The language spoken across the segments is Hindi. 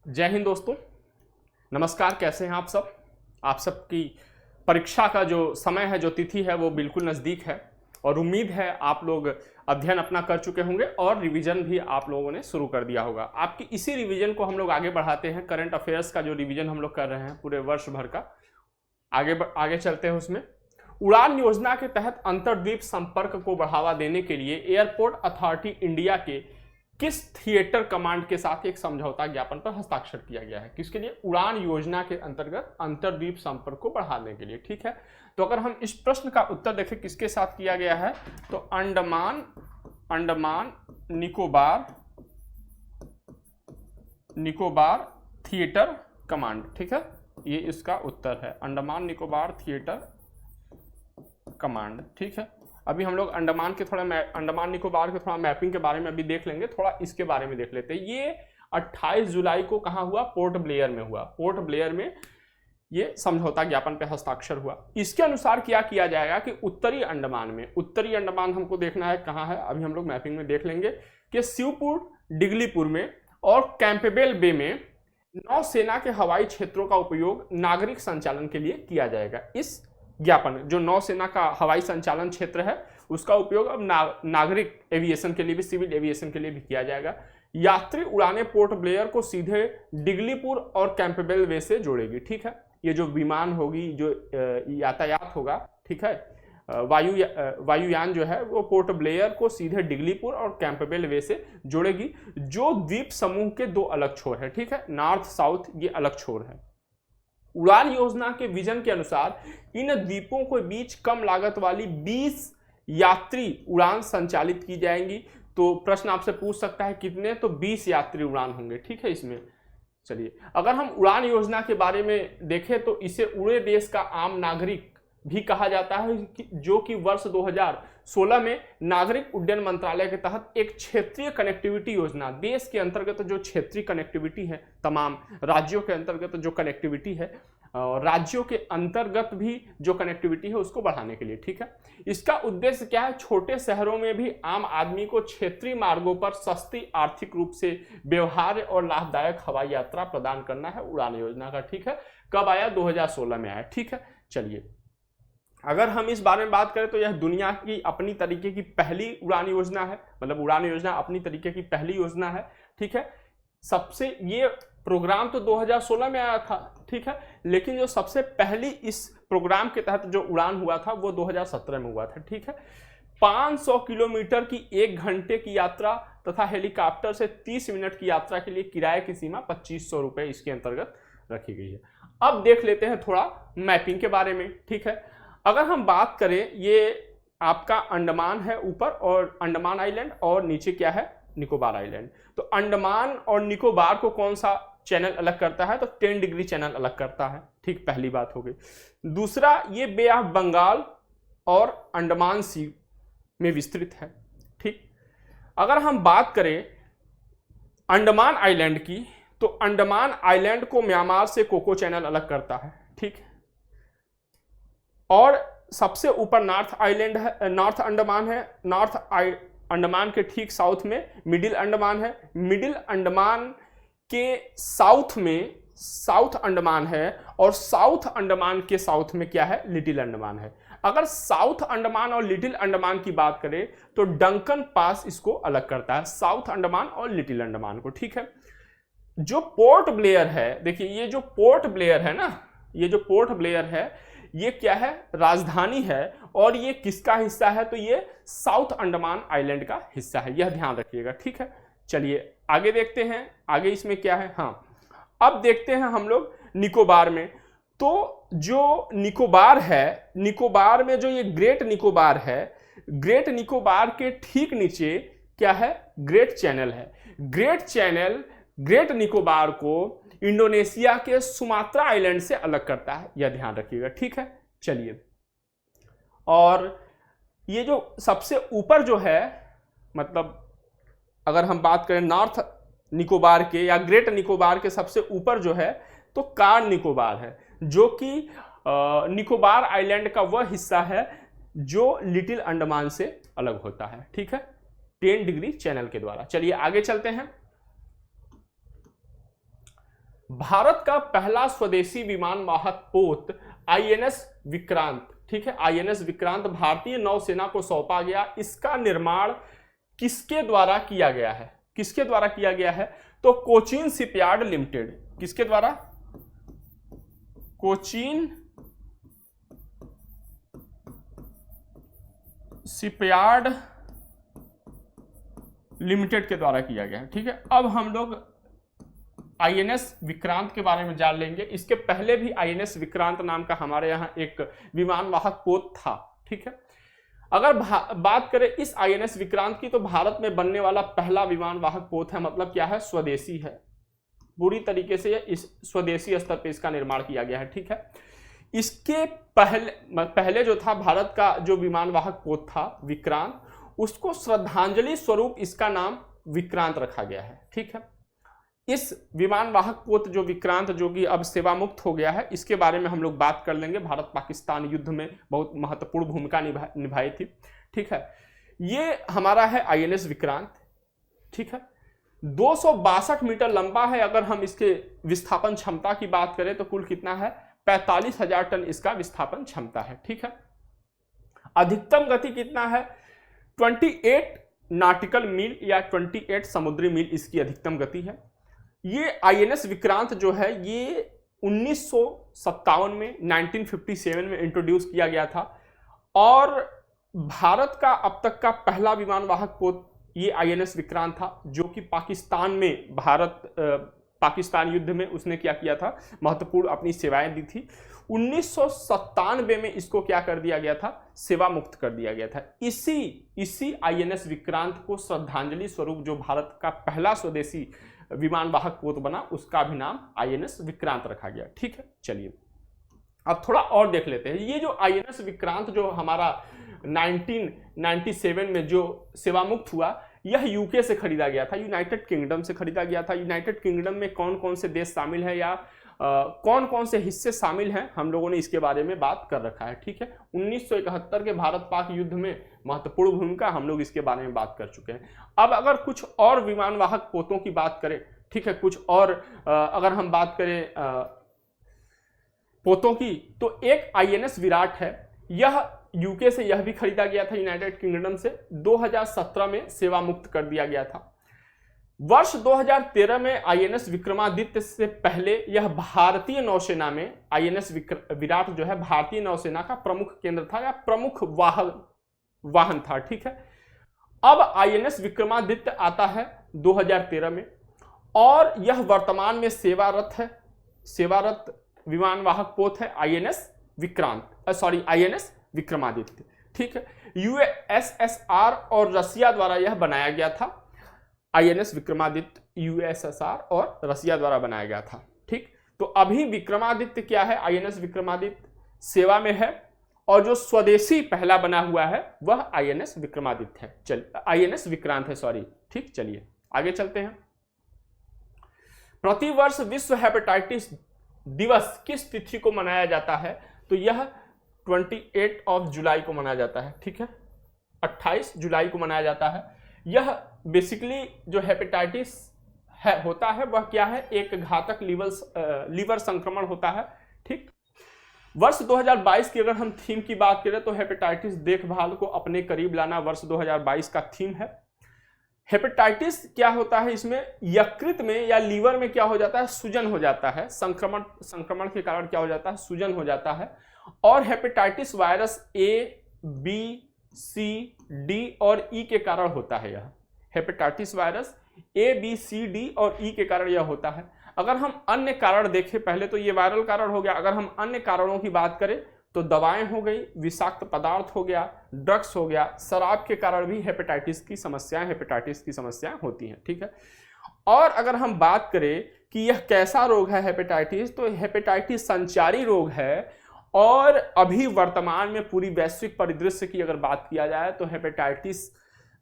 जय हिंद दोस्तों, नमस्कार। कैसे हैं आप सब? आप सबकी परीक्षा का जो समय है, जो तिथि है, वो बिल्कुल नज़दीक है और उम्मीद है आप लोग अध्ययन अपना कर चुके होंगे और रिवीजन भी आप लोगों ने शुरू कर दिया होगा। आपकी इसी रिवीजन को हम लोग आगे बढ़ाते हैं। करंट अफेयर्स का जो रिवीजन हम लोग कर रहे हैं पूरे वर्ष भर का, आगे चलते हैं उसमें। उड़ान योजना के तहत अंतर्द्वीप संपर्क को बढ़ावा देने के लिए एयरपोर्ट अथॉरिटी इंडिया के किस थिएटर कमांड के साथ एक समझौता ज्ञापन पर हस्ताक्षर किया गया है? किसके लिए? उड़ान योजना के अंतर्गत अंतर्द्वीप संपर्क को बढ़ाने के लिए। ठीक है, तो अगर हम इस प्रश्न का उत्तर देखें किसके साथ किया गया है, तो अंडमान निकोबार थिएटर कमांड। ठीक है, ये इसका उत्तर है, अंडमान निकोबार थिएटर कमांड। ठीक है, अभी हम लोग अंडमान निकोबार के थोड़ा मैपिंग के बारे में अभी देख लेंगे, थोड़ा इसके बारे में देख लेते हैं। ये 28 जुलाई को कहाँ हुआ? पोर्ट ब्लेयर में हुआ। पोर्ट ब्लेयर में ये समझौता ज्ञापन पे हस्ताक्षर हुआ। इसके अनुसार क्या किया जाएगा कि उत्तरी अंडमान हमको देखना है कहाँ है, अभी हम लोग मैपिंग में देख लेंगे कि शिवपुर, डिगलीपुर में और कैंपबेल बे में नौसेना के हवाई क्षेत्रों का उपयोग नागरिक संचालन के लिए किया जाएगा। इस ज्ञापन जो नौसेना का हवाई संचालन क्षेत्र है उसका उपयोग अब नागरिक एविएशन के लिए भी, सिविल एविएशन के लिए भी किया जाएगा। यात्री उड़ानें पोर्ट ब्लेयर को सीधे डिगलीपुर और कैंपबेल वे से जोड़ेगी। ठीक है, ये जो विमान होगी, जो यातायात होगा, ठीक है, वायुयान जो है वो पोर्ट ब्लेयर को सीधे डिगलीपुर और कैंपबेल वे से जोड़ेगी, जो द्वीप समूह के दो अलग छोर है। ठीक है, नॉर्थ साउथ ये अलग छोर है। उड़ान योजना के विजन के अनुसार इन द्वीपों के बीच कम लागत वाली 20 यात्री उड़ान संचालित की जाएंगी। तो प्रश्न आपसे पूछ सकता है कितने, तो 20 यात्री उड़ान होंगे। ठीक है, इसमें चलिए अगर हम उड़ान योजना के बारे में देखें तो इसे उड़े देश का आम नागरिक भी कहा जाता है, जो कि वर्ष 2016 में नागरिक उड्डयन मंत्रालय के तहत एक क्षेत्रीय कनेक्टिविटी योजना, देश के अंतर्गत जो क्षेत्रीय कनेक्टिविटी है, तमाम राज्यों के अंतर्गत जो कनेक्टिविटी है, राज्यों के अंतर्गत भी जो कनेक्टिविटी है उसको बढ़ाने के लिए। ठीक है, इसका उद्देश्य क्या है? छोटे शहरों में भी आम आदमी को क्षेत्रीय मार्गों पर सस्ती, आर्थिक रूप से व्यवहार्य और लाभदायक हवाई यात्रा प्रदान करना है उड़ान योजना का। ठीक है, कब आया? 2016 में आया। ठीक है, चलिए अगर हम इस बारे में बात करें तो यह दुनिया की अपनी तरीके की पहली उड़ान योजना है, मतलब उड़ान योजना अपनी तरीके की पहली योजना है। ठीक है, सबसे ये प्रोग्राम तो 2016 में आया था, ठीक है, लेकिन जो सबसे पहली इस प्रोग्राम के तहत जो उड़ान हुआ था वो 2017 में हुआ था। ठीक है, 500 किलोमीटर की 1 घंटे की यात्रा तथा हेलीकॉप्टर से 30 मिनट की यात्रा के लिए किराए की सीमा 2500 रुपए इसके अंतर्गत रखी गई है। अब देख लेते हैं थोड़ा मैपिंग के बारे में। ठीक है, अगर हम बात करें, ये आपका अंडमान है ऊपर, और अंडमान आइलैंड, और नीचे क्या है? निकोबार आइलैंड। तो अंडमान और निकोबार को कौन सा चैनल अलग करता है? तो 10 डिग्री चैनल अलग करता है। ठीक, पहली बात हो गई। दूसरा, ये बे ऑफ बंगाल और अंडमान सी में विस्तृत है। ठीक, अगर हम बात करें अंडमान आइलैंड की, तो अंडमान आइलैंड को म्यांमार से कोको चैनल अलग करता है। ठीक, और सबसे ऊपर नॉर्थ आइलैंड है, नॉर्थ अंडमान है। नॉर्थ अंडमान के ठीक साउथ में मिडिल अंडमान है। मिडिल अंडमान के साउथ में साउथ अंडमान है, और साउथ अंडमान के साउथ में क्या है? लिटिल अंडमान है। अगर साउथ अंडमान और लिटिल अंडमान की बात करें तो डंकन पास इसको अलग करता है, साउथ अंडमान और लिटिल अंडमान को। ठीक है, जो पोर्ट ब्लेयर है, देखिए ये जो पोर्ट ब्लेयर है ना, ये जो पोर्ट ब्लेयर है ये क्या है? राजधानी है, और ये किसका हिस्सा है? तो ये साउथ अंडमान आइलैंड का हिस्सा है, यह ध्यान रखिएगा। ठीक है, चलिए आगे देखते हैं, आगे इसमें क्या है। हाँ, अब देखते हैं हम लोग निकोबार में। तो जो निकोबार है, निकोबार में जो ये ग्रेट निकोबार है, ग्रेट निकोबार के ठीक नीचे क्या है? ग्रेट चैनल है। ग्रेट चैनल ग्रेट निकोबार को इंडोनेशिया के सुमात्रा आइलैंड से अलग करता है, यह ध्यान रखिएगा। ठीक है, चलिए, और ये जो सबसे ऊपर जो है, मतलब अगर हम बात करें नॉर्थ निकोबार के या ग्रेट निकोबार के सबसे ऊपर जो है तो कार निकोबार है, जो कि निकोबार आइलैंड का वह हिस्सा है जो लिटिल अंडमान से अलग होता है। ठीक है, 10 डिग्री चैनल के द्वारा। चलिए आगे चलते हैं। भारत का पहला स्वदेशी विमान वाहक पोत आईएनएस विक्रांत, ठीक है, आईएनएस विक्रांत भारतीय नौसेना को सौंपा गया। इसका निर्माण किसके द्वारा किया गया है? किसके द्वारा किया गया है? तो कोचीन शिपयार्ड लिमिटेड। किसके द्वारा? कोचीन शिपयार्ड लिमिटेड के द्वारा किया गया है, ठीक है। अब हम लोग आईएनएस विक्रांत के बारे में जान लेंगे। इसके पहले भी आईएनएस विक्रांत नाम का हमारे यहाँ एक विमान वाहक पोत था, ठीक है। अगर बात करें इस आईएनएस विक्रांत की, तो भारत में बनने वाला पहला विमान वाहक पोत है। मतलब क्या है? स्वदेशी है, पूरी तरीके से इस स्वदेशी स्तर पे इसका निर्माण किया गया है, ठीक है। इसके पहले जो था भारत का जो विमान वाहक पोत था विक्रांत, उसको श्रद्धांजलि स्वरूप इसका नाम विक्रांत रखा गया है, ठीक है। इस विमान वाहक पोत जो विक्रांत, जो कि अब सेवा मुक्त हो गया है, इसके बारे में हम लोग बात कर लेंगे। भारत पाकिस्तान युद्ध में बहुत महत्वपूर्ण भूमिका निभाई थी, ठीक है। ये हमारा है आईएनएस विक्रांत, ठीक है। 262 मीटर लंबा है। अगर हम इसके विस्थापन क्षमता की बात करें तो कुल कितना है? 45,000 टन इसका विस्थापन क्षमता है, ठीक है। अधिकतम गति कितना है? 28 नॉटिकल मील या 28 समुद्री मील इसकी अधिकतम गति है। ये आईएनएस विक्रांत जो है ये 1957 में 1957 में इंट्रोड्यूस किया गया था और भारत का अब तक का पहला विमान वाहक पोत ये आईएनएस विक्रांत था, जो कि पाकिस्तान में पाकिस्तान युद्ध में उसने क्या किया था? महत्वपूर्ण अपनी सेवाएं दी थी। 1997 में इसको क्या कर दिया गया था? सेवा मुक्त कर दिया गया था। इसी आईएनएस विक्रांत को श्रद्धांजलि स्वरूप जो भारत का पहला स्वदेशी विमान वाहक पोत बना, उसका भी नाम आईएनएस विक्रांत रखा गया, ठीक है। चलिए अब थोड़ा और देख लेते हैं। ये जो आईएनएस विक्रांत जो हमारा 1997 में जो सेवा मुक्त हुआ, यह यूके से खरीदा गया था, यूनाइटेड किंगडम से खरीदा गया था। यूनाइटेड किंगडम में कौन कौन से देश शामिल है या कौन कौन से हिस्से शामिल हैं, हम लोगों ने इसके बारे में बात कर रखा है, ठीक है। 1971 के भारत पाक युद्ध में महत्वपूर्ण भूमिका, हम लोग इसके बारे में बात कर चुके हैं। अब अगर कुछ और विमान वाहक पोतों की बात करें, ठीक है, कुछ और अगर हम बात करें पोतों की, तो एक आईएनएस विराट है। यह यूके से यह भी खरीदा गया था, यूनाइटेड किंगडम से। 2017 में सेवा मुक्त कर दिया गया था। वर्ष 2013 में आईएनएस विक्रमादित्य से पहले यह भारतीय नौसेना में, आईएनएस विराट जो है भारतीय नौसेना का प्रमुख केंद्र था या प्रमुख वाहन था, ठीक है। अब आईएनएस विक्रमादित्य आता है 2013 में और यह वर्तमान में सेवारत विमान वाहक पोत है आईएनएस विक्रमादित्य, ठीक है। यूएसएसआर और रसिया द्वारा यह बनाया गया था। आईएनएस विक्रमादित्य यूएसएसआर और रसिया द्वारा बनाया गया था, ठीक। तो अभी विक्रमादित्य क्या है? आईएनएस विक्रमादित्य सेवा में है और जो स्वदेशी पहला बना हुआ है वह आईएनएस विक्रमादित्य है। चलिए, आईएनएस विक्रांत है, सॉरी, ठीक। चलिए आगे चलते हैं। प्रतिवर्ष विश्व हेपेटाइटिस दिवस किस तिथि को मनाया जाता है? तो यह 28 जुलाई को मनाया जाता है, ठीक है। 28 जुलाई को मनाया जाता है। यह बेसिकली जो हेपेटाइटिस होता है वह क्या है? एक घातक लीवर संक्रमण होता है, ठीक। वर्ष 2022 की अगर हम थीम की बात करें तो हेपेटाइटिस देखभाल को अपने करीब लाना वर्ष 2022 का थीम है। हेपेटाइटिस क्या होता है? इसमें यकृत में या लीवर में क्या हो जाता है? सूजन हो जाता है। संक्रमण के कारण क्या हो जाता है? सूजन हो जाता है। और hepatitis virus A, B, C, D और ई के कारण होता है। यह hepatitis virus A, B, C, D और ई के कारण यह होता है। अगर हम अन्य कारण देखें, पहले तो ये वायरल कारण हो गया। अगर हम अन्य कारणों की बात करें तो दवाएं हो गई, विषाक्त पदार्थ हो गया, ड्रग्स हो गया, शराब के कारण भी हेपेटाइटिस की समस्याएं होती हैं, ठीक है। और अगर हम बात करें कि यह कैसा रोग है हेपेटाइटिस, तो हेपेटाइटिस संचारी रोग है और अभी वर्तमान में पूरी वैश्विक परिदृश्य की अगर बात किया जाए तो हेपेटाइटिस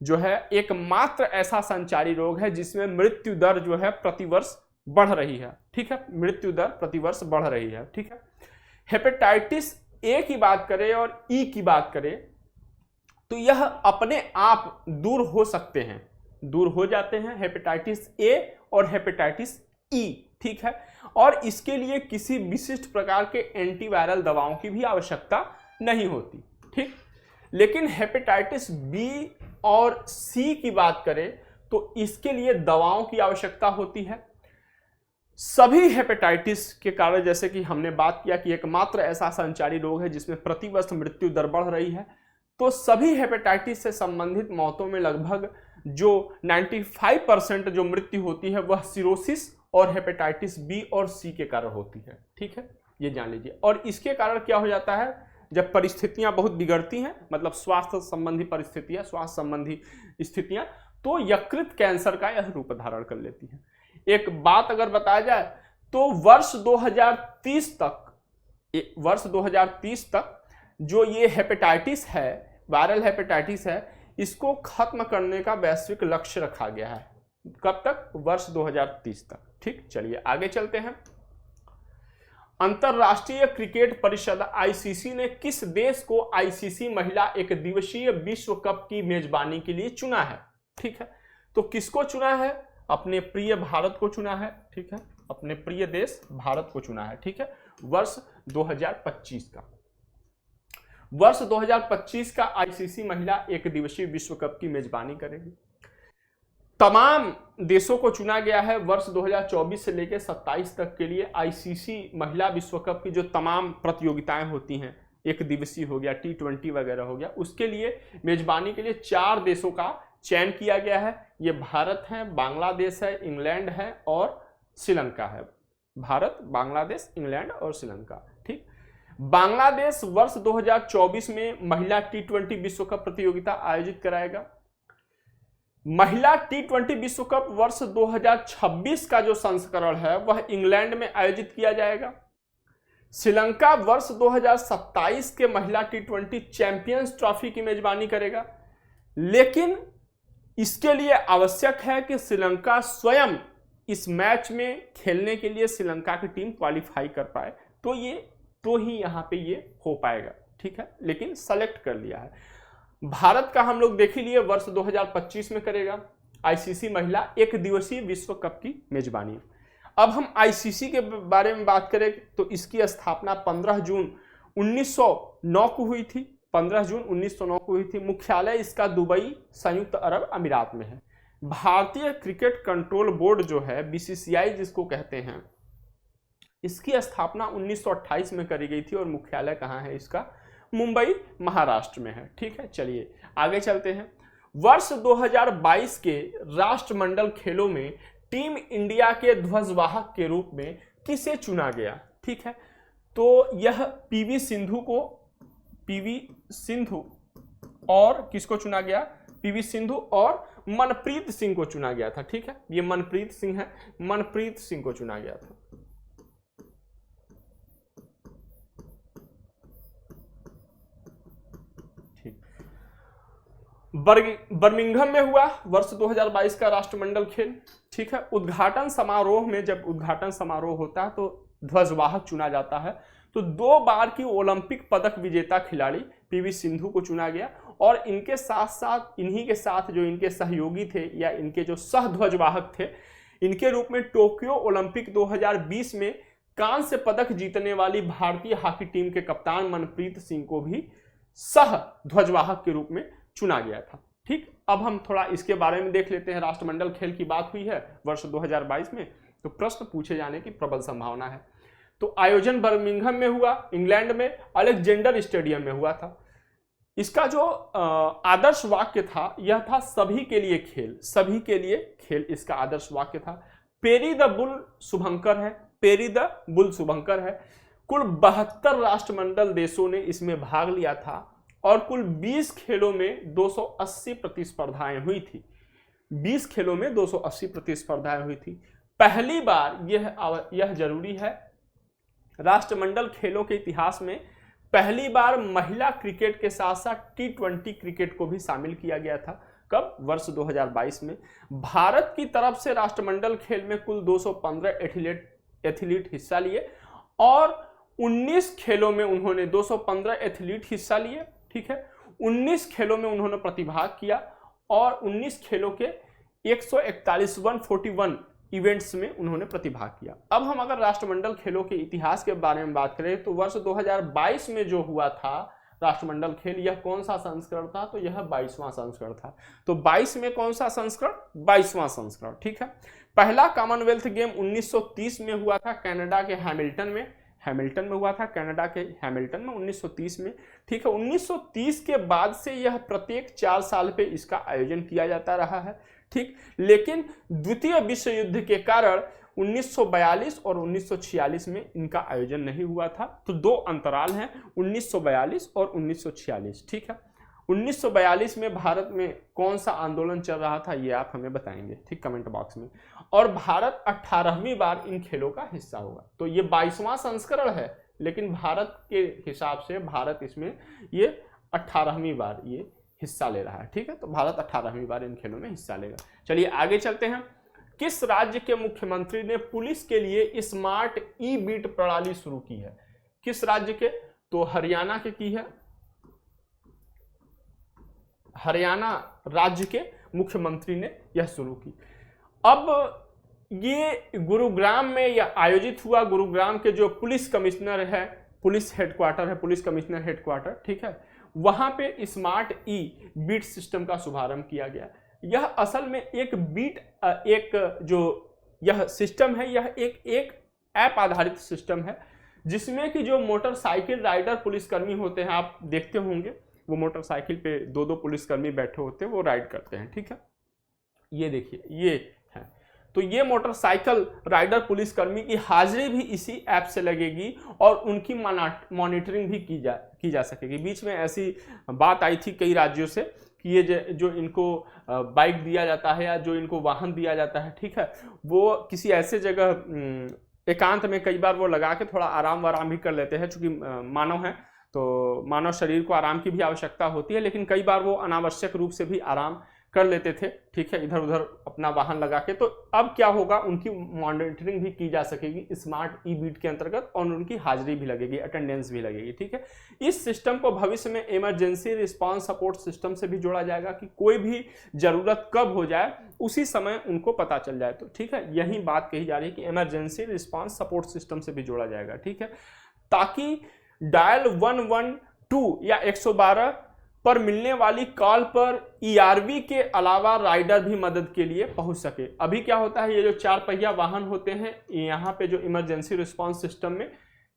जो है एकमात्र ऐसा संचारी रोग है जिसमें मृत्यु दर जो है प्रतिवर्ष बढ़ रही है, ठीक है। मृत्यु दर प्रतिवर्ष बढ़ रही है, ठीक है। हेपेटाइटिस ए की बात करें और ई की बात करें तो यह अपने आप दूर हो सकते हैं, दूर हो जाते हैं। हेपेटाइटिस ए और हेपेटाइटिस ई ठीक है, और इसके लिए किसी विशिष्ट प्रकार के एंटीवायरल दवाओं की भी आवश्यकता नहीं होती, ठीक। लेकिन हेपेटाइटिस बी और सी की बात करें तो इसके लिए दवाओं की आवश्यकता होती है। सभी हेपेटाइटिस के कारण, जैसे कि हमने बात किया कि एकमात्र ऐसा संचारी रोग है जिसमें प्रतिवर्ष मृत्यु दर बढ़ रही है, तो सभी हेपेटाइटिस से संबंधित मौतों में लगभग जो 95% जो मृत्यु होती है वह सिरोसिस और हेपेटाइटिस बी और सी के कारण होती है, ठीक है, ये जान लीजिए। और इसके कारण क्या हो जाता है, जब परिस्थितियां बहुत बिगड़ती हैं, मतलब स्वास्थ्य संबंधी परिस्थितियां, स्वास्थ्य संबंधी स्थितियां, तो यकृत कैंसर का यह रूप धारण कर लेती है। एक बात अगर बताया जाए तो वर्ष 2030 तक जो ये हेपेटाइटिस है, वायरल हेपेटाइटिस है, इसको खत्म करने का वैश्विक लक्ष्य रखा गया है। कब तक? वर्ष 2030 तक, ठीक। चलिए आगे चलते हैं। अंतरराष्ट्रीय क्रिकेट परिषद आईसीसी ने किस देश को आईसीसी महिला एक दिवसीय विश्व कप की मेजबानी के लिए चुना है, ठीक है। तो किसको चुना है? अपने प्रिय भारत को चुना है, ठीक है, अपने प्रिय देश भारत को चुना है, ठीक है। वर्ष 2025 का, वर्ष 2025 का आईसीसी महिला एक दिवसीय विश्व कप की मेजबानी करेगी। तमाम देशों को चुना गया है वर्ष 2024 से लेकर 27 तक के लिए। आईसीसी महिला विश्व कप की जो तमाम प्रतियोगिताएं होती हैं, एक दिवसीय हो गया, T20 वगैरह हो गया, उसके लिए मेजबानी के लिए 4 देशों का चयन किया गया है। ये भारत है, बांग्लादेश है, इंग्लैंड है और श्रीलंका है। भारत, बांग्लादेश, इंग्लैंड और श्रीलंका, ठीक। बांग्लादेश वर्ष 2024 में महिला T20 विश्व कप प्रतियोगिता आयोजित कराएगा। महिला T20 विश्व कप वर्ष 2026 का जो संस्करण है वह इंग्लैंड में आयोजित किया जाएगा। श्रीलंका वर्ष 2027 के महिला T20 चैंपियंस ट्रॉफी की मेजबानी करेगा। लेकिन इसके लिए आवश्यक है कि श्रीलंका स्वयं इस मैच में खेलने के लिए श्रीलंका की टीम क्वालिफाई कर पाए, तो ही यहां पे ये हो पाएगा, ठीक है। लेकिन सेलेक्ट कर लिया है। भारत का हम लोग देख ही लिए, वर्ष 2025 में करेगा आईसीसी महिला एक दिवसीय विश्व कप की मेजबानी। अब हम आईसीसी के बारे में बात करें तो इसकी स्थापना 15 जून 1909 को हुई थी। 15 जून 1909 को हुई थी। मुख्यालय इसका दुबई, संयुक्त अरब अमीरात में है। भारतीय क्रिकेट कंट्रोल बोर्ड जो है, बीसीसीआई जिसको कहते हैं, इसकी स्थापना 1928 में करी गई थी और मुख्यालय कहाँ है इसका? मुंबई, महाराष्ट्र में है, ठीक है। चलिए आगे चलते हैं। वर्ष 2022 के राष्ट्रमंडल खेलों में टीम इंडिया के ध्वजवाहक के रूप में किसे चुना गया, ठीक है। तो यह पीवी सिंधु और किसको चुना गया? पीवी सिंधु और मनप्रीत सिंह को चुना गया था, ठीक है। ये मनप्रीत सिंह है, मनप्रीत सिंह को चुना गया था। बर्मिंघम में हुआ वर्ष 2022 का राष्ट्रमंडल खेल, ठीक है। उद्घाटन समारोह में, जब उद्घाटन समारोह होता है तो ध्वजवाहक चुना जाता है। तो 2 बार की ओलंपिक पदक विजेता खिलाड़ी पीवी सिंधु को चुना गया और इनके साथ साथ, इन्हीं के साथ जो इनके सहयोगी थे या इनके जो सह ध्वजवाहक थे, इनके रूप में टोक्यो ओलंपिक 2020 में कांस्य पदक जीतने वाली भारतीय हॉकी टीम के कप्तान मनप्रीत सिंह को भी सह ध्वजवाहक के रूप में चुना गया था, ठीक। अब हम थोड़ा इसके बारे में देख लेते हैं। राष्ट्रमंडल खेल की बात हुई है वर्ष 2022 में, तो प्रश्न पूछे जाने की प्रबल संभावना है। तो आयोजन बर्मिंघम में हुआ, इंग्लैंड में अलेक्जेंडर स्टेडियम में हुआ था। इसका जो आदर्श वाक्य था यह था सभी के लिए खेल, सभी के लिए खेल इसका आदर्श वाक्य था। पेरी द बुल शुभंकर है, पेरी द बुल शुभंकर है। कुल 72 राष्ट्रमंडल देशों ने इसमें भाग लिया था और कुल 20 खेलों में 280 प्रतिस्पर्धाएं हुई थी। 20 खेलों में 280 प्रतिस्पर्धाएं हुई थी। पहली बार यह जरूरी है, राष्ट्रमंडल खेलों के इतिहास में पहली बार महिला क्रिकेट के साथ साथ T20 क्रिकेट को भी शामिल किया गया था। कब? वर्ष 2022 में। भारत की तरफ से राष्ट्रमंडल खेल में कुल 215 एथलीट हिस्सा लिए और 19 खेलों में उन्होंने 215 एथलीट हिस्सा लिए, ठीक है। 19 खेलों में उन्होंने प्रतिभाग किया और 19 खेलों के 141 इवेंट्स में उन्होंने प्रतिभाग किया। अब हम अगर राष्ट्रमंडल खेलों के इतिहास के बारे में बात करें तो वर्ष 2022 में जो हुआ था राष्ट्रमंडल खेल, यह कौन सा संस्करण था? तो यह 22वां संस्करण था। तो 22 में कौन सा संस्करण? 22वां संस्करण, ठीक है। पहला कॉमनवेल्थ गेम 1930 में हुआ था कनाडा के हैमिल्टन में हुआ था, कनाडा के हैमिल्टन में 1930 में, ठीक है। 1930 के बाद से यह प्रत्येक 4 साल पे इसका आयोजन किया जाता रहा है, ठीक। लेकिन द्वितीय विश्व युद्ध के कारण 1942 और 1946 में इनका आयोजन नहीं हुआ था। तो 2 अंतराल हैं, 1942 और 1946, ठीक है। 1942 में भारत में कौन सा आंदोलन चल रहा था ये आप हमें बताएंगे, ठीक, कमेंट बॉक्स में। और भारत 18वीं बार इन खेलों का हिस्सा होगा। तो ये 22वां संस्करण है, लेकिन भारत के हिसाब से भारत इसमें ये 18वीं बार ये हिस्सा ले रहा है, ठीक है। तो भारत 18वीं बार इन खेलों में हिस्सा लेगा। चलिए आगे चलते हैं। किस राज्य के मुख्यमंत्री ने पुलिस के लिए स्मार्ट ई बीट प्रणाली शुरू की है? किस राज्य के? तो हरियाणा के की है। हरियाणा राज्य के मुख्यमंत्री ने यह शुरू की। अब ये गुरुग्राम में यह आयोजित हुआ। गुरुग्राम के जो पुलिस कमिश्नर है, पुलिस हेडक्वार्टर है, पुलिस कमिश्नर हेडक्वार्टर, ठीक है, वहां पे स्मार्ट ई बीट सिस्टम का शुभारंभ किया गया। यह असल में एक जो यह सिस्टम है, यह एक ऐप आधारित सिस्टम है, जिसमें कि जो मोटरसाइकिल राइडर पुलिसकर्मी होते हैं, आप देखते होंगे वो मोटरसाइकिल पे 2-2 पुलिसकर्मी बैठे होते हैं, वो राइड करते हैं, ठीक है। ये देखिए ये है। तो ये मोटरसाइकिल राइडर पुलिसकर्मी की हाजिरी भी इसी ऐप से लगेगी और उनकी मॉनिटरिंग भी की जा सकेगी। बीच में ऐसी बात आई थी कई राज्यों से कि ये जो इनको बाइक दिया जाता है या जो इनको वाहन दिया जाता है, ठीक है, वो किसी ऐसे जगह एकांत में कई बार वो लगा के थोड़ा आराम भी कर लेते हैं। चूंकि मानव है तो मानव शरीर को आराम की भी आवश्यकता होती है, लेकिन कई बार वो अनावश्यक रूप से भी आराम कर लेते थे, ठीक है, इधर उधर अपना वाहन लगा के। तो अब क्या होगा, उनकी मॉनिटरिंग भी की जा सकेगी स्मार्ट ई बीट के अंतर्गत और उनकी हाजिरी भी लगेगी, अटेंडेंस भी लगेगी, ठीक है। इस सिस्टम को भविष्य में इमरजेंसी रिस्पांस सपोर्ट सिस्टम से भी जोड़ा जाएगा कि कोई भी जरूरत कब हो जाए उसी समय उनको पता चल जाए। तो ठीक है, यही बात कही जा रही है कि इमरजेंसी रिस्पांस सपोर्ट सिस्टम से भी जोड़ा जाएगा, ठीक है, ताकि डायल 112 या 112 पर मिलने वाली कॉल पर ईआरवी के अलावा राइडर भी मदद के लिए पहुंच सके। अभी क्या होता है, ये जो 4 पहिया वाहन होते हैं, यहाँ पे जो इमरजेंसी रिस्पांस सिस्टम में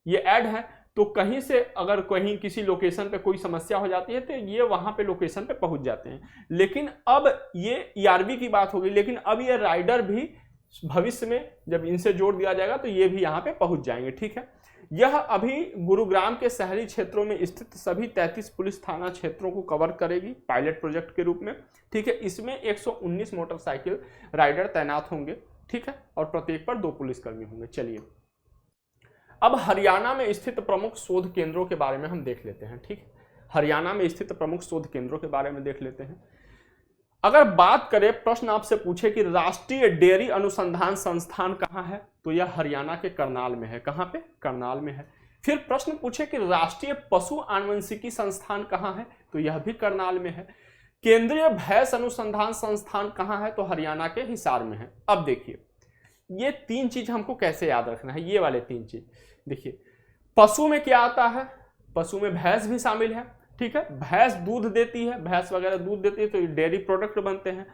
ये ऐड है, तो कहीं से अगर कहीं किसी लोकेशन पे कोई समस्या हो जाती है तो ये वहां पे लोकेशन पे पहुंच जाते हैं। लेकिन अब ये ईआरवी की बात होगी, लेकिन अब ये राइडर भी भविष्य में जब इनसे जोड़ दिया जाएगा तो ये भी यहाँ पे पहुंच जाएंगे, ठीक है। यह अभी गुरुग्राम के शहरी क्षेत्रों में स्थित सभी 33 पुलिस थाना क्षेत्रों को कवर करेगी पायलट प्रोजेक्ट के रूप में, ठीक है। इसमें 119 मोटरसाइकिल राइडर तैनात होंगे, ठीक है, और प्रत्येक पर 2 पुलिसकर्मी होंगे। चलिए अब हरियाणा में स्थित प्रमुख शोध केंद्रों के बारे में हम देख लेते हैं, ठीक। हरियाणा में स्थित प्रमुख शोध केंद्रों के बारे में देख लेते हैं। अगर बात करें, प्रश्न आपसे पूछे कि राष्ट्रीय डेयरी अनुसंधान संस्थान कहाँ है, तो यह हरियाणा के करनाल में है। कहाँ पे? करनाल में है। फिर प्रश्न पूछे कि राष्ट्रीय पशु आनुवंशिकी संस्थान कहाँ है, तो यह भी करनाल में है। केंद्रीय भैंस अनुसंधान संस्थान कहाँ है, तो हरियाणा के हिसार में है। अब देखिए ये 3 चीज हमको कैसे याद रखना है, ये वाले 3 चीज देखिए। पशु में क्या आता है, पशु में भैंस भी शामिल है, ठीक है। भैंस दूध देती है, भैंस वगैरह दूध देती है तो डेयरी प्रोडक्ट बनते हैं।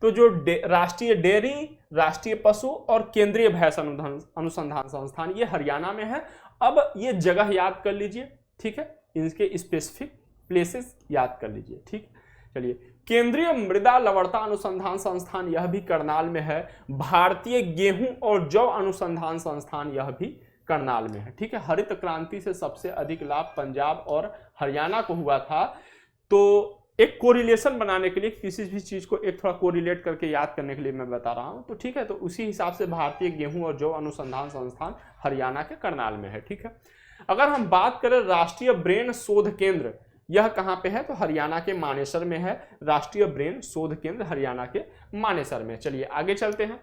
तो जो राष्ट्रीय डेयरी, राष्ट्रीय पशु और केंद्रीय भैंस अनुसंधान संस्थान ये हरियाणा में है। अब ये जगह याद कर लीजिए, ठीक है, इनके स्पेसिफिक प्लेसेस याद कर लीजिए, ठीक। चलिए, केंद्रीय मृदा लवणता अनुसंधान संस्थान यह भी करनाल में है। भारतीय गेहूं और जौ अनुसंधान संस्थान यह भी करनाल में है, ठीक है। हरित क्रांति से सबसे अधिक लाभ पंजाब और हरियाणा को हुआ था। तो एक कोरिलेशन बनाने के लिए, किसी भी चीज को एक थोड़ा कोरिलेट करके याद करने के लिए मैं बता रहा हूं, तो ठीक है। तो उसी हिसाब से भारतीय गेहूं और जौ अनुसंधान संस्थान हरियाणा के करनाल में है, ठीक है। अगर हम बात करें राष्ट्रीय ब्रेन शोध केंद्र, यह कहां पे है, तो हरियाणा के मानेसर में है। राष्ट्रीय ब्रेन शोध केंद्र हरियाणा के मानेसर में। चलिए आगे चलते हैं।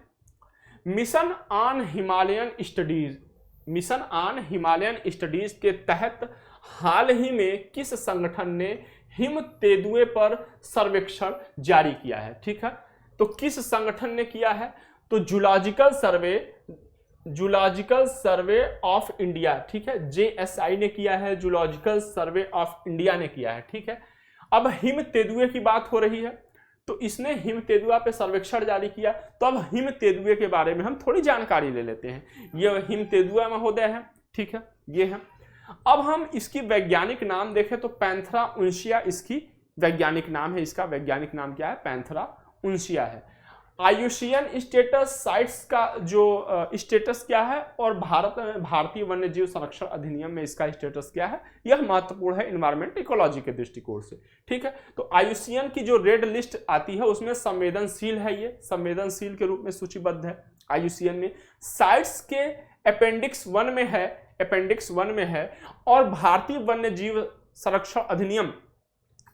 Mission on Himalayan studies, mission on Himalayan studies के तहत हाल ही में किस संगठन ने हिम तेंदुए पर सर्वेक्षण जारी किया है, ठीक है। तो किस संगठन ने किया है, तो जूलॉजिकल सर्वे ऑफ इंडिया, ठीक है, JSI ने किया है, जूलॉजिकल सर्वे ऑफ इंडिया ने किया है, ठीक है। अब हिम तेंदुए की बात हो रही है, तो इसने हिम तेंदुआ पे सर्वेक्षण जारी किया। तो अब हिम तेंदुए के बारे में हम थोड़ी जानकारी ले लेते हैं। ये हिम तेंदुआ महोदय है, ठीक है, ये है। अब हम इसकी वैज्ञानिक नाम देखें तो पैंथेरा उन्सिया इसकी वैज्ञानिक नाम है। इसका वैज्ञानिक नाम क्या है? पैंथेरा उन्सिया है। आयुषियन स्टेटस साइट्स का जो स्टेटस क्या है, और भारत में भारतीय वन्य जीव संरक्षण अधिनियम में इसका स्टेटस क्या है, यह महत्वपूर्ण है इन्वायरमेंट इकोलॉजी के दृष्टिकोण से, ठीक है। तो आयुषियन की जो रेड लिस्ट आती है उसमें संवेदनशील है, ये संवेदनशील के रूप में सूचीबद्ध है आयुषियन में। साइट्स के अपेंडिक्स 1 में है, अपेंडिक्स 1 में है, और भारतीय वन्य जीव संरक्षण अधिनियम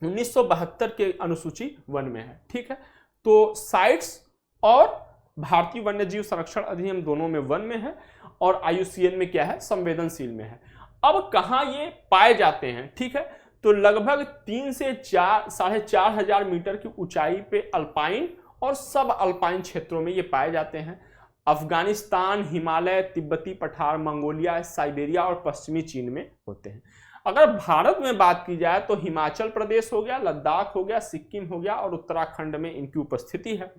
1972 के अनुसूची 1 में है, ठीक है। तो साइट्स और भारतीय वन्य जीव संरक्षण अधिनियम दोनों में 1 में है, और आयुषियन में क्या है? संवेदनशील में है। अब कहाँ ये पाए जाते हैं, ठीक है, तो लगभग 3 से 4,500 मीटर की ऊंचाई पे अल्पाइन और सब अल्पाइन क्षेत्रों में ये पाए जाते हैं। अफगानिस्तान, हिमालय, तिब्बती पठार, मंगोलिया, साइबेरिया और पश्चिमी चीन में होते हैं। अगर भारत में बात की जाए तो हिमाचल प्रदेश हो गया, लद्दाख हो गया, सिक्किम हो गया, और उत्तराखंड में इनकी उपस्थिति है।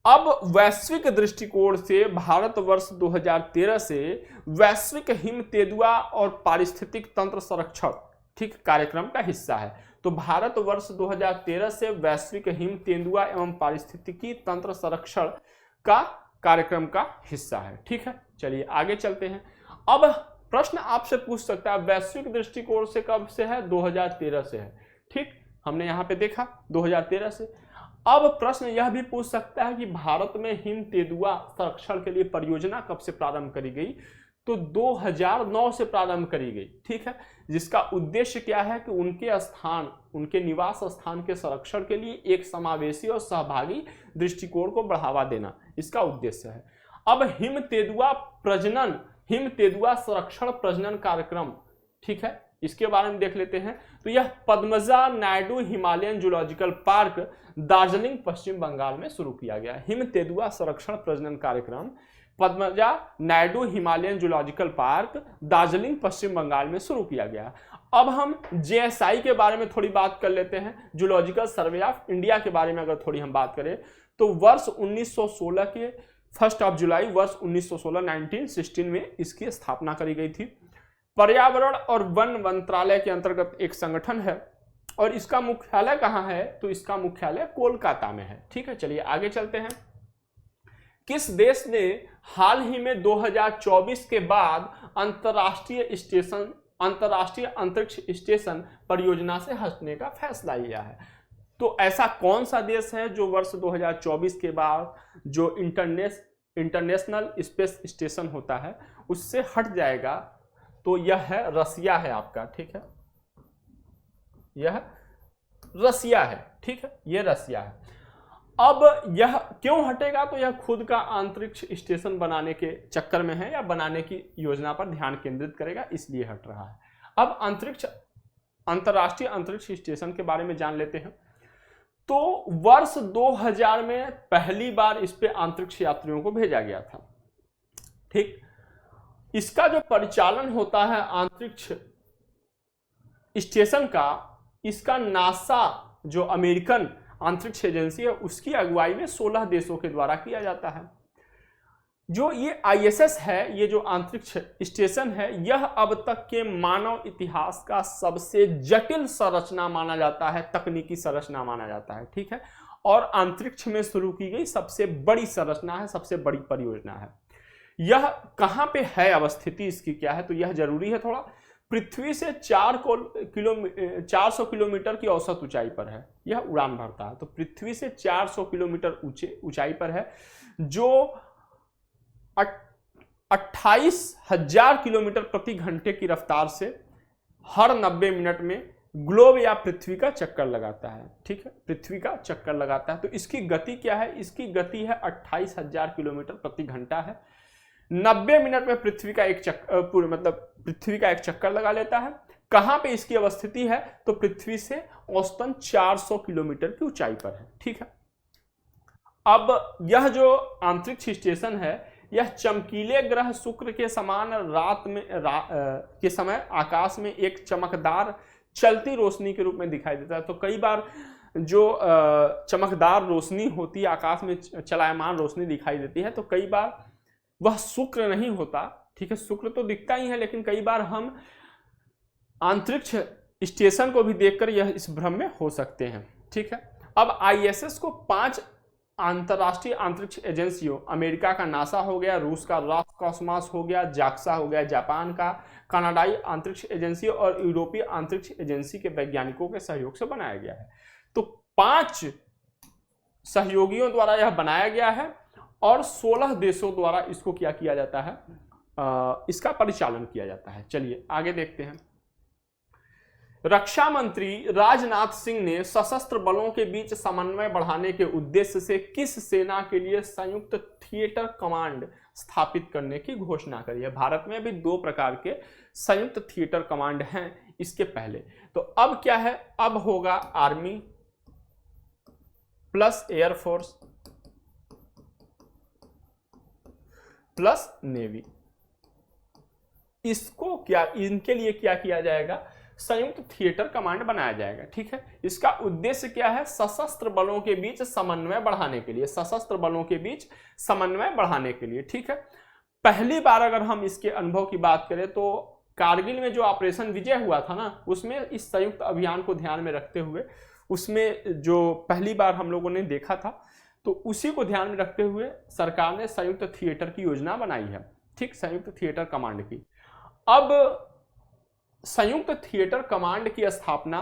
अब वैश्विक दृष्टिकोण से भारतवर्ष 2013 से वैश्विक हिम तेंदुआ और पारिस्थितिक तंत्र संरक्षण, ठीक, कार्यक्रम का हिस्सा है। तो भारतवर्ष 2013 से वैश्विक हिम तेंदुआ एवं पारिस्थितिकी तंत्र संरक्षण का कार्यक्रम का हिस्सा है, ठीक है। चलिए आगे चलते हैं। अब प्रश्न आपसे पूछ सकता है वैश्विक दृष्टिकोण से कब से है? 2013 से है, ठीक, हमने यहां पे देखा 2013 से। अब प्रश्न यह भी पूछ सकता है कि भारत में हिम तेंदुआ संरक्षण के लिए परियोजना कब से प्रारंभ करी गई? तो 2009 से प्रारंभ करी गई, ठीक है, जिसका उद्देश्य क्या है कि उनके स्थान, उनके निवास स्थान के संरक्षण के लिए एक समावेशी और सहभागी दृष्टिकोण को बढ़ावा देना इसका उद्देश्य है। अब हिम तेंदुआ संरक्षण प्रजनन कार्यक्रम, ठीक है, इसके बारे में देख लेते हैं। तो यह पद्मजा नायडू हिमालयन जूलॉजिकल पार्क, दार्जिलिंग, पश्चिम बंगाल में शुरू किया गया। हिम तेंदुआ संरक्षण प्रजनन कार्यक्रम पद्मजा नायडू हिमालयन जूलॉजिकल पार्क, दार्जिलिंग, पश्चिम बंगाल में शुरू किया गया। अब हम JSI के बारे में थोड़ी बात कर लेते हैं। जूलॉजिकल सर्वे ऑफ इंडिया के बारे में अगर थोड़ी हम बात करें तो वर्ष 1916 के 1 जुलाई वर्ष 1916 में इसकी स्थापना करी गई थी। पर्यावरण और वन मंत्रालय के अंतर्गत एक संगठन है, और इसका मुख्यालय कहाँ है? तो इसका मुख्यालय कोलकाता में है, ठीक है। चलिए आगे चलते हैं। किस देश ने हाल ही में 2024 के बाद अंतर्राष्ट्रीय अंतरिक्ष स्टेशन परियोजना से हटने का फैसला लिया है? तो ऐसा कौन सा देश है जो वर्ष 2024 के बाद जो इंटरनेशनल स्पेस स्टेशन होता है उससे हट जाएगा? तो यह है रसिया है आपका, ठीक है, यह रसिया है, ठीक है, यह रसिया है। अब यह क्यों हटेगा? तो यह खुद का अंतरिक्ष स्टेशन बनाने के चक्कर में है, या बनाने की योजना पर ध्यान केंद्रित करेगा, इसलिए हट रहा है। अब अंतरराष्ट्रीय अंतरिक्ष स्टेशन के बारे में जान लेते हैं। तो वर्ष 2000 में पहली बार इस पे अंतरिक्ष यात्रियों को भेजा गया था, ठीक। इसका जो परिचालन होता है अंतरिक्ष स्टेशन का, इसका नासा जो अमेरिकन अंतरिक्ष एजेंसी है उसकी अगुवाई में 16 देशों के द्वारा किया जाता है। जो ये ISS है, ये जो अंतरिक्ष स्टेशन है, यह अब तक के मानव इतिहास का सबसे जटिल संरचना माना जाता है, तकनीकी संरचना माना जाता है, ठीक है, और अंतरिक्ष में शुरू की गई सबसे बड़ी संरचना है, सबसे बड़ी परियोजना है। यह कहाँ पे है, अवस्थिति इसकी क्या है? तो यह जरूरी है थोड़ा। पृथ्वी से 400 किलोमीटर की औसत ऊंचाई पर है, यह उड़ान भरता है। तो पृथ्वी से 400 किलोमीटर ऊंचाई पर है, जो 28,000 किलोमीटर प्रति घंटे की रफ्तार से हर 90 मिनट में ग्लोब या पृथ्वी का चक्कर लगाता है, ठीक है, पृथ्वी का चक्कर लगाता है। तो इसकी गति क्या है? इसकी गति है 28,000 किलोमीटर प्रति घंटा है। 90 मिनट में पृथ्वी का एक चक्कर, मतलब पृथ्वी का एक चक्कर लगा लेता है। कहां पे इसकी अवस्थिति है? तो पृथ्वी से औसतन 400 किलोमीटर की ऊंचाई पर है, ठीक है। अब यह जो अंतरिक्ष स्टेशन है यह चमकीले ग्रह शुक्र के समान रात में के समय आकाश में एक चमकदार चलती रोशनी के रूप में दिखाई देता है। तो कई बार जो चमकदार रोशनी होती है, आकाश में चलायमान रोशनी दिखाई देती है, तो कई बार वह शुक्र नहीं होता, ठीक है, शुक्र तो दिखता ही है, लेकिन कई बार हम अंतरिक्ष स्टेशन को भी देखकर यह इस भ्रम में हो सकते हैं, ठीक है। अब आईएसएस को 5 अंतरराष्ट्रीय अंतरिक्ष एजेंसियों, अमेरिका का नासा हो गया, रूस का रोसकॉस्मोस हो गया, जाक्सा हो गया, जापान का कनाडाई अंतरिक्ष एजेंसी और यूरोपीय अंतरिक्ष एजेंसी के वैज्ञानिकों के सहयोग से बनाया गया है। तो 5 सहयोगियों द्वारा यह बनाया गया है और 16 देशों द्वारा इसको क्या किया जाता है, इसका परिचालन किया जाता है। चलिए आगे देखते हैं। रक्षा मंत्री राजनाथ सिंह ने सशस्त्र बलों के बीच समन्वय बढ़ाने के उद्देश्य से किस सेना के लिए संयुक्त थिएटर कमांड स्थापित करने की घोषणा करी है। भारत में अभी 2 प्रकार के संयुक्त थिएटर कमांड हैं इसके पहले। तो अब क्या है, अब होगा army plus air force plus navy. इसको क्या, इनके लिए क्या किया जाएगा, संयुक्त थिएटर कमांड बनाया जाएगा, ठीक है। इसका उद्देश्य क्या है, सशस्त्र बलों के बीच समन्वय बढ़ाने के लिए, सशस्त्र बलों के बीच समन्वय बढ़ाने के लिए, ठीक है। पहली बार अगर हम इसके अनुभव की बात करें तो कारगिल में जो ऑपरेशन विजय हुआ था ना, उसमें इस संयुक्त अभियान को ध्यान में रखते हुए, उसमें जो पहली बार हम लोगों ने देखा था, तो उसी को ध्यान में रखते हुए सरकार ने संयुक्त थिएटर की योजना बनाई है, ठीक, संयुक्त थिएटर कमांड की। अब संयुक्त थिएटर कमांड की स्थापना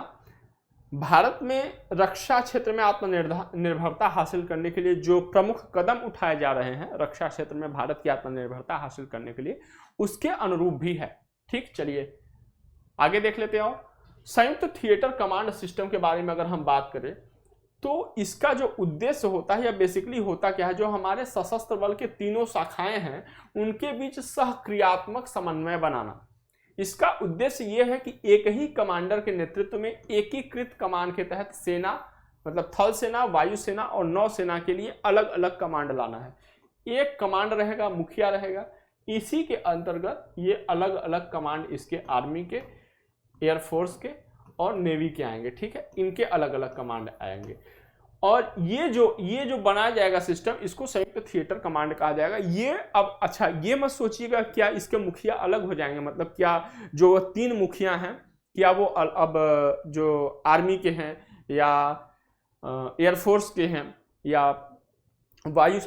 भारत में रक्षा क्षेत्र में आत्मनिर्भरता हासिल करने के लिए जो प्रमुख कदम उठाए जा रहे हैं रक्षा क्षेत्र में भारत की आत्मनिर्भरता हासिल करने के लिए, उसके अनुरूप भी है, ठीक। चलिए आगे देख लेते हैं। संयुक्त थिएटर कमांड सिस्टम के बारे में अगर हम बात करें तो इसका जो उद्देश्य होता है या बेसिकली होता क्या है, जो हमारे सशस्त्र बल के 3 शाखाएं हैं उनके बीच सहक्रियात्मक समन्वय बनाना। इसका उद्देश्य यह है कि एक ही कमांडर के नेतृत्व में एकीकृत कमान के तहत सेना, मतलब थल सेना, वायुसेना और नौसेना के लिए अलग अलग कमांड लाना है। एक कमांड रहेगा, मुखिया रहेगा, इसी के अंतर्गत ये अलग अलग कमांड इसके आर्मी के, एयरफोर्स के और नेवी के आएंगे, ठीक है, इनके अलग अलग कमांड आएंगे। और ये जो बनाया जाएगा सिस्टम, इसको संयुक्त थिएटर कमांड कहा जाएगा। ये अब अच्छा, ये मत सोचिएगा क्या इसके मुखिया अलग हो जाएंगे, मतलब क्या जो 3 मुखिया हैं क्या वो अब जो आर्मी के हैं या एयरफोर्स के हैं या वायु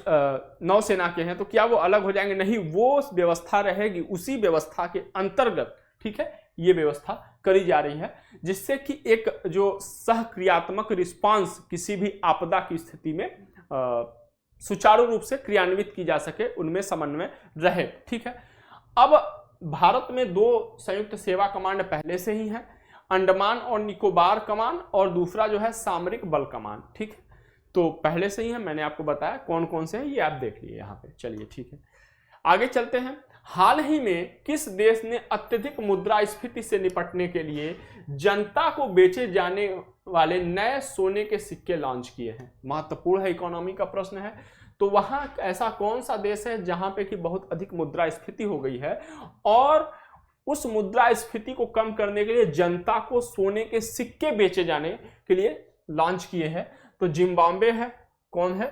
नौसेना के हैं तो क्या वो अलग हो जाएंगे, नहीं, वो व्यवस्था रहेगी, उसी व्यवस्था के अंतर्गत, ठीक है, ये व्यवस्था करी जा रही है, जिससे कि एक जो सहक्रियात्मक रिस्पांस किसी भी आपदा की स्थिति में सुचारू रूप से क्रियान्वित की जा सके, उनमें समन्वय रहे, ठीक है। अब भारत में 2 संयुक्त सेवा कमांड पहले से ही हैं, अंडमान और निकोबार कमान और दूसरा जो है सामरिक बल कमान, ठीक है, तो पहले से ही है, मैंने आपको बताया कौन कौन से हैं, ये आप देख लिए यहाँ पे। चलिए ठीक है, आगे चलते हैं। हाल ही में किस देश ने अत्यधिक मुद्रास्फीति से निपटने के लिए जनता को बेचे जाने वाले नए सोने के सिक्के लॉन्च किए हैं? महत्वपूर्ण है, इकोनॉमी का प्रश्न है। तो वहां ऐसा कौन सा देश है जहां पे कि बहुत अधिक मुद्रास्फीति हो गई है और उस मुद्रास्फीति को कम करने के लिए जनता को सोने के सिक्के बेचे जाने के लिए लॉन्च किए हैं? तो जिम्बाब्वे है। कौन है?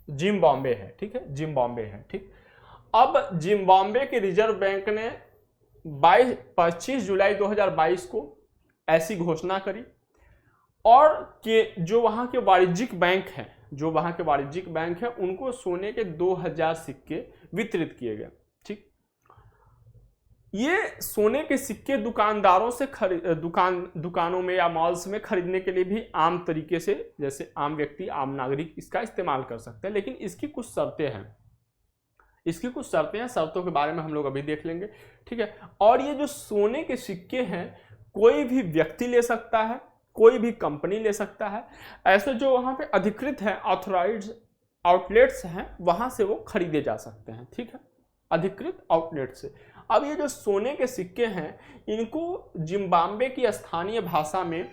जिम्बाब्वे है, ठीक है, जिम्बाब्वे है, ठीक। अब जिम्बाब्वे के रिजर्व बैंक ने 25 जुलाई 2022 को ऐसी घोषणा करी और कि जो वहां के वाणिज्यिक बैंक हैं, जो वहां के वाणिज्यिक बैंक हैं, उनको सोने के 2000 सिक्के वितरित किए गए, ठीक। ये सोने के सिक्के दुकानदारों से दुकानों में या मॉल्स में खरीदने के लिए भी आम तरीके से, जैसे आम व्यक्ति, आम नागरिक इसका इस्तेमाल कर सकते हैं, लेकिन इसकी कुछ शर्तें हैं। शर्तों के बारे में हम लोग अभी देख लेंगे, ठीक है। और ये जो सोने के सिक्के हैं कोई भी व्यक्ति ले सकता है, कोई भी कंपनी ले सकता है। ऐसे जो वहां पे अधिकृत है, ऑथराइज्ड आउटलेट्स हैं, वहां से वो खरीदे जा सकते हैं, ठीक है, अधिकृत आउटलेट से। अब ये जो सोने के सिक्के हैं इनको जिम्बाब्वे की स्थानीय भाषा में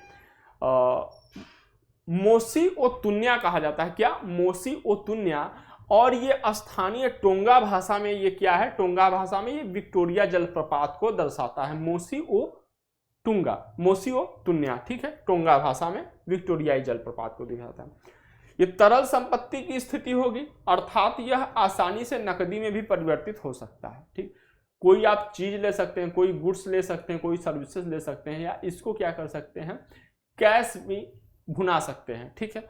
मोसी ओ तुन्या कहा जाता है। क्या? मोसी ओ तुन्या। और ये स्थानीय टोंगा भाषा में ये क्या है? टोंगा भाषा में ये विक्टोरिया जलप्रपात को दर्शाता है। मोसी ओ टुंगा, मोसी ओ तुन्या, ठीक है, टोंगा भाषा में विक्टोरियाई जलप्रपात को दिखाता है। ये तरल संपत्ति की स्थिति होगी, अर्थात यह आसानी से नकदी में भी परिवर्तित हो सकता है। ठीक, कोई आप चीज ले सकते हैं, कोई गुड्स ले सकते हैं, कोई सर्विसेज ले सकते हैं, या इसको क्या कर सकते हैं, कैश भी भुना सकते हैं। ठीक है,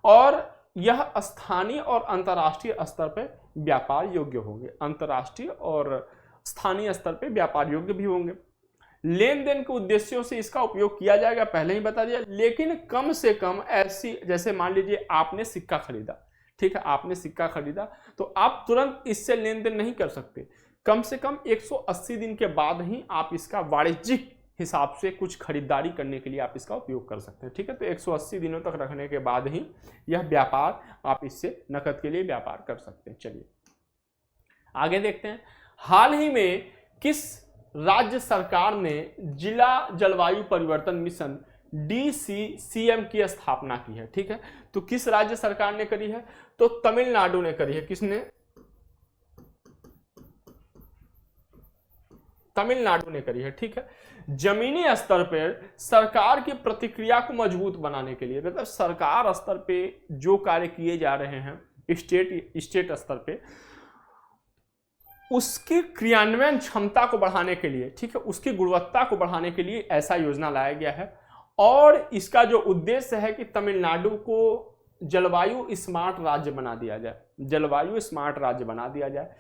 और यह स्थानीय और अंतर्राष्ट्रीय स्तर पर व्यापार योग्य होंगे, अंतर्राष्ट्रीय और स्थानीय स्तर पर व्यापार योग्य भी होंगे। लेन देन के उद्देश्यों से इसका उपयोग किया जाएगा, पहले ही बता दिया, लेकिन कम से कम ऐसी, जैसे मान लीजिए आपने सिक्का खरीदा, ठीक है, आपने सिक्का खरीदा तो आप तुरंत इससे लेन देन नहीं कर सकते, कम से कम 180 दिन के बाद ही आप इसका वाणिज्यिक हिसाब से कुछ खरीदारी करने के लिए आप इसका उपयोग कर सकते हैं। ठीक है, तो 180 दिनों तक रखने के बाद ही यह व्यापार, आप इससे नकद के लिए व्यापार कर सकते हैं। चलिए आगे देखते हैं। हाल ही में किस राज्य सरकार ने जिला जलवायु परिवर्तन मिशन DCCM की स्थापना की है? ठीक है, तो किस राज्य सरकार ने करी है? तो तमिलनाडु ने करी है। किसने? तमिलनाडु ने करी है। ठीक है, जमीनी स्तर पर सरकार की प्रतिक्रिया को मजबूत बनाने के लिए, मतलब सरकार स्तर पे जो कार्य किए जा रहे हैं स्टेट स्तर पे, उसकी क्रियान्वयन क्षमता को बढ़ाने के लिए, ठीक है, उसकी गुणवत्ता को बढ़ाने के लिए ऐसा योजना लाया गया है। और इसका जो उद्देश्य है कि तमिलनाडु को जलवायु स्मार्ट राज्य बना दिया जाए, जलवायु स्मार्ट राज्य बना दिया जाए।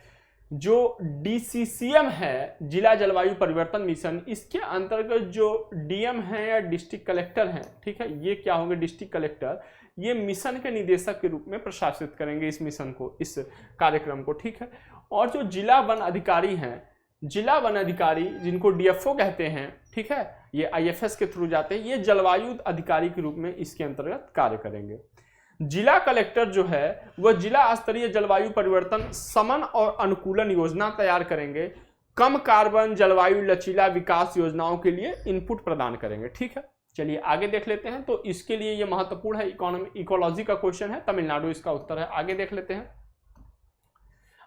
जो DCCM है, जिला जलवायु परिवर्तन मिशन, इसके अंतर्गत जो DM है या डिस्ट्रिक्ट कलेक्टर हैं, ठीक है, ये क्या होंगे? डिस्ट्रिक्ट कलेक्टर, ये मिशन के निदेशक के रूप में प्रशासित करेंगे इस मिशन को, इस कार्यक्रम को। ठीक है, और जो जिला वन अधिकारी हैं, जिला वन अधिकारी जिनको DFO कहते हैं, ठीक है, ये IFS के थ्रू जाते हैं, ये जलवायु अधिकारी के रूप में इसके अंतर्गत कार्य करेंगे। जिला कलेक्टर जो है वह जिला स्तरीय जलवायु परिवर्तन समन और अनुकूलन योजना तैयार करेंगे, कम कार्बन जलवायु लचीला विकास योजनाओं के लिए इनपुट प्रदान करेंगे। ठीक है, चलिए आगे देख लेते हैं। तो इसके लिए ये महत्वपूर्ण है, इकोलॉजी का क्वेश्चन है, तमिलनाडु इसका उत्तर है। आगे देख लेते हैं,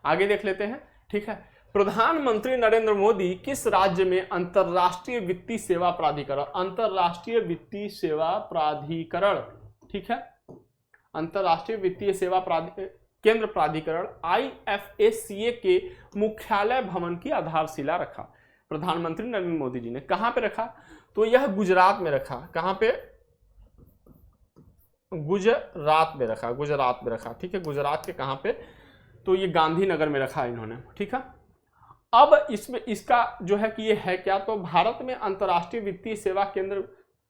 आगे देख लेते हैं। ठीक है, प्रधानमंत्री नरेंद्र मोदी किस राज्य में अंतरराष्ट्रीय वित्तीय सेवा प्राधिकरण, अंतरराष्ट्रीय वित्तीय सेवा प्राधिकरण, ठीक है, अंतरराष्ट्रीय वित्तीय सेवा केंद्र प्राधिकरण IFACA के मुख्यालय भवन की आधारशिला रखा? प्रधानमंत्री नरेंद्र मोदी जी ने कहां पे रखा? तो यह गुजरात में रखा। कहां पे? गुजरात में रखा, गुजरात में रखा। ठीक है, गुजरात के कहां पे? तो ये गांधीनगर में रखा इन्होंने। ठीक है, अब इसमें इसका जो है कि ये है क्या, तो भारत में अंतर्राष्ट्रीय वित्तीय सेवा केंद्र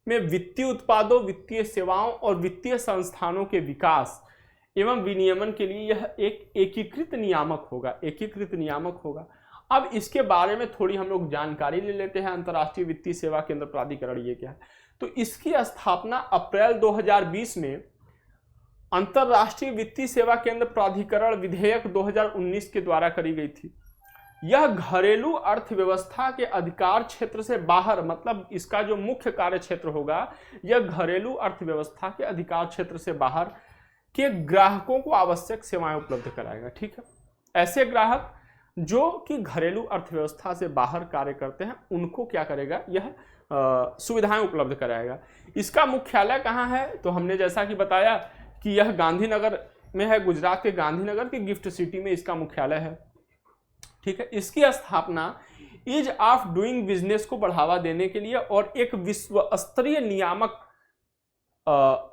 में वित्तीय उत्पादों, वित्तीय सेवाओं और वित्तीय संस्थानों के विकास एवं विनियमन के लिए यह एक एकीकृत नियामक होगा, एकीकृत नियामक होगा। अब इसके बारे में थोड़ी हम लोग जानकारी ले लेते हैं। अंतर्राष्ट्रीय वित्तीय सेवा केंद्र प्राधिकरण ये क्या है? तो इसकी स्थापना अप्रैल 2020 में अंतर्राष्ट्रीय वित्तीय सेवा केंद्र प्राधिकरण विधेयक 2019 के द्वारा करी गई थी। यह घरेलू अर्थव्यवस्था के अधिकार क्षेत्र से बाहर, मतलब इसका जो मुख्य कार्य क्षेत्र होगा यह घरेलू अर्थव्यवस्था के अधिकार क्षेत्र से बाहर के ग्राहकों को आवश्यक सेवाएं उपलब्ध कराएगा। ठीक है, ऐसे ग्राहक जो कि घरेलू अर्थव्यवस्था से बाहर कार्य करते हैं उनको क्या करेगा? यह सुविधाएं उपलब्ध कराएगा। इसका मुख्यालय कहाँ है? तो हमने जैसा कि बताया कि यह गांधीनगर में है, गुजरात के गांधीनगर के गिफ्ट सिटी में इसका मुख्यालय है। ठीक है, इसकी स्थापना ईज ऑफ डूइंग बिजनेस को बढ़ावा देने के लिए और एक विश्व स्तरीय नियामक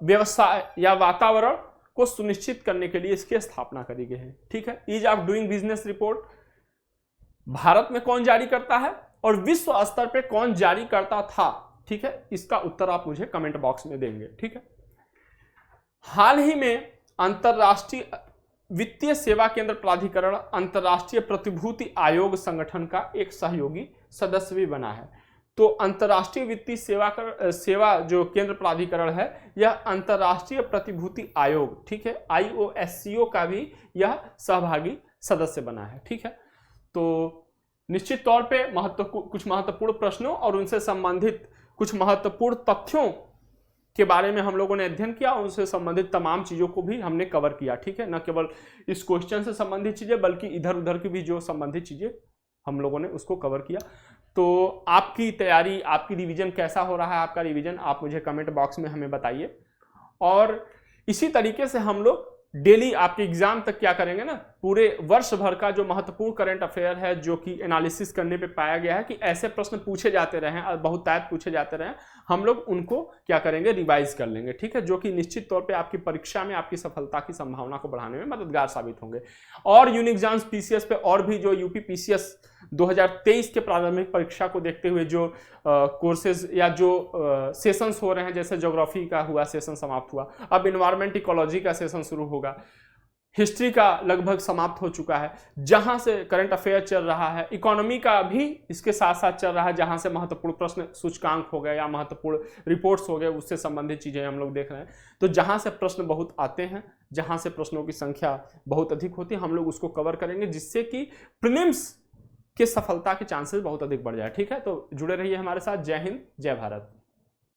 व्यवसाय या वातावरण को सुनिश्चित करने के लिए इसकी स्थापना करी गई है। ठीक है, ease of doing business report Bharat में कौन जारी करता है और विश्व स्तर पे कौन जारी करता था? ठीक है, इसका उत्तर आप मुझे कमेंट बॉक्स में देंगे। ठीक है, हाल ही में अंतरराष्ट्रीय वित्तीय सेवा केंद्र प्राधिकरण अंतरराष्ट्रीय प्रतिभूति आयोग संगठन का एक सहयोगी सदस्य भी बना है। तो अंतरराष्ट्रीय वित्तीय सेवा जो केंद्र प्राधिकरण है यह अंतरराष्ट्रीय प्रतिभूति आयोग, ठीक है, IOSCO का भी यह सहभागी सदस्य बना है। ठीक है, तो निश्चित तौर पे कुछ महत्वपूर्ण प्रश्नों और उनसे संबंधित कुछ महत्वपूर्ण तथ्यों के बारे में हम लोगों ने अध्ययन किया, उनसे संबंधित तमाम चीज़ों को भी हमने कवर किया। ठीक है, न केवल इस क्वेश्चन से संबंधित चीज़ें बल्कि इधर उधर की भी जो संबंधित चीज़ें हम लोगों ने उसको कवर किया। तो आपकी तैयारी, आपकी रिवीजन कैसा हो रहा है, आपका रिवीजन आप मुझे कमेंट बॉक्स में हमें बताइए। और इसी तरीके से हम लोग डेली आपके एग्जाम तक क्या करेंगे ना, पूरे वर्ष भर का जो महत्वपूर्ण करंट अफेयर है, जो कि एनालिसिस करने पे पाया गया है कि ऐसे प्रश्न पूछे जाते रहे और बहुतायत पूछे जाते रहे, हम लोग उनको क्या करेंगे, रिवाइज कर लेंगे। ठीक है, जो कि निश्चित तौर पे आपकी परीक्षा में आपकी सफलता की संभावना को बढ़ाने में मददगार साबित होंगे। और यूनिक एग्जाम्स पीसीएस पे और भी जो यूपी पीसीएस 2023 के प्रारंभिक परीक्षा को देखते हुए जो कोर्सेज या जो सेशंस हो रहे हैं, जैसे ज्योग्राफी का हुआ सेशन समाप्त हुआ, अब एनवायरमेंट इकोलॉजी का सेशन शुरू होगा, हिस्ट्री का लगभग समाप्त हो चुका है, जहां से करंट अफेयर चल रहा है, इकोनॉमी का भी इसके साथ साथ चल रहा है, जहां से महत्वपूर्ण प्रश्न सूचकांक हो गए या महत्वपूर्ण रिपोर्ट्स हो गए, उससे संबंधित चीजें हम लोग देख रहे हैं। तो जहां से प्रश्न बहुत आते हैं, जहां से प्रश्नों की संख्या बहुत अधिक होती है, हम लोग उसको कवर करेंगे, जिससे कि प्रीलिम्स के सफलता के चांसेस बहुत अधिक बढ़ जाए। ठीक है, तो जुड़े रहिए हमारे साथ। जय हिंद, जय भारत।